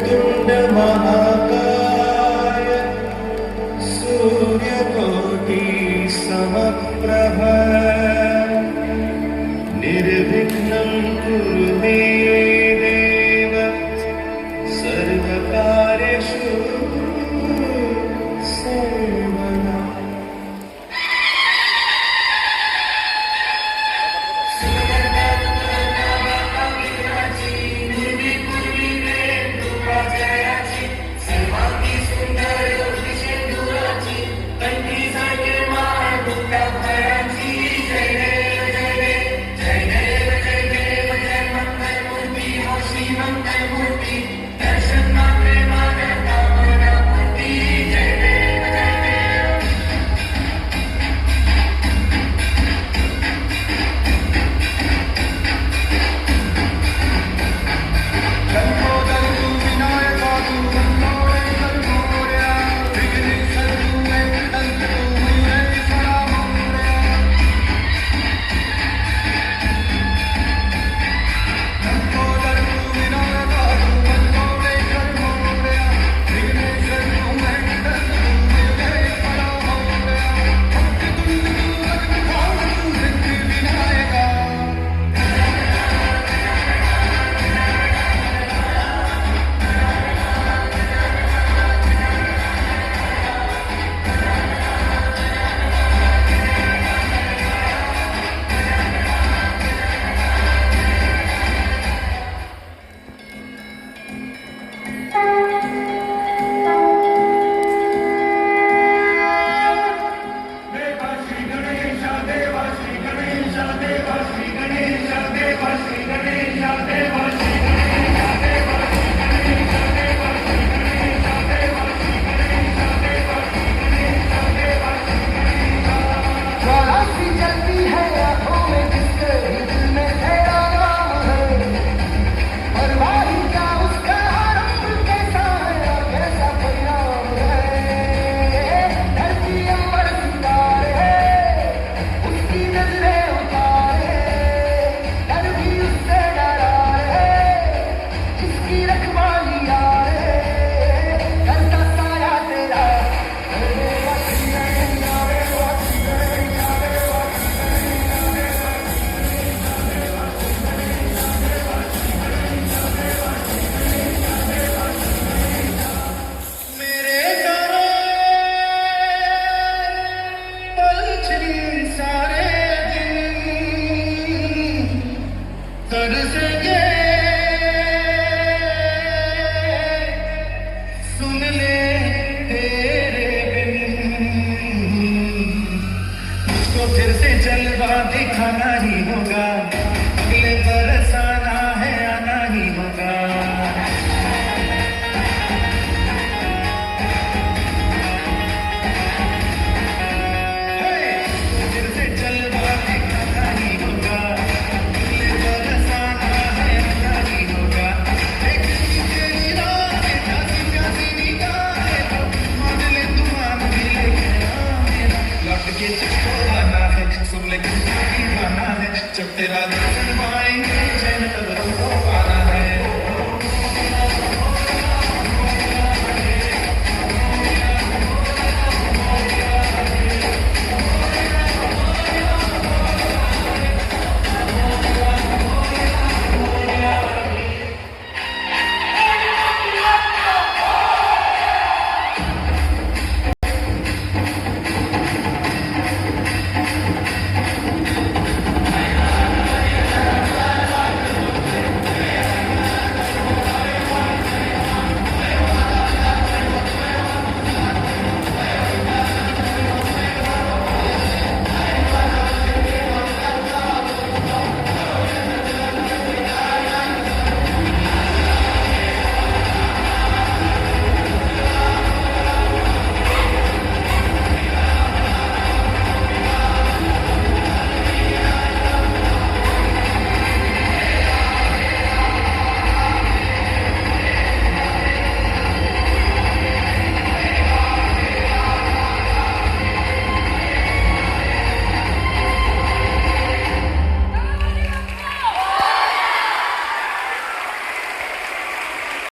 तुंड महाकाय सूर्यकोटि समप्रभ निर्विघ्नं कुरु मे देव सर्वकार्येषु सर्वदा। फिर से जलवा दिखाना ही होगा, अगले बरस आना है आना ही होगा। फिर से जलवा दिखाना ही होगा, अगले बरस आना है आना ही होगा। एक तेरी रात प्यासी प्यासी निगाहें तो मान ले तू मान भी ले लौट के चुप सुन ले गाना है जब तेरा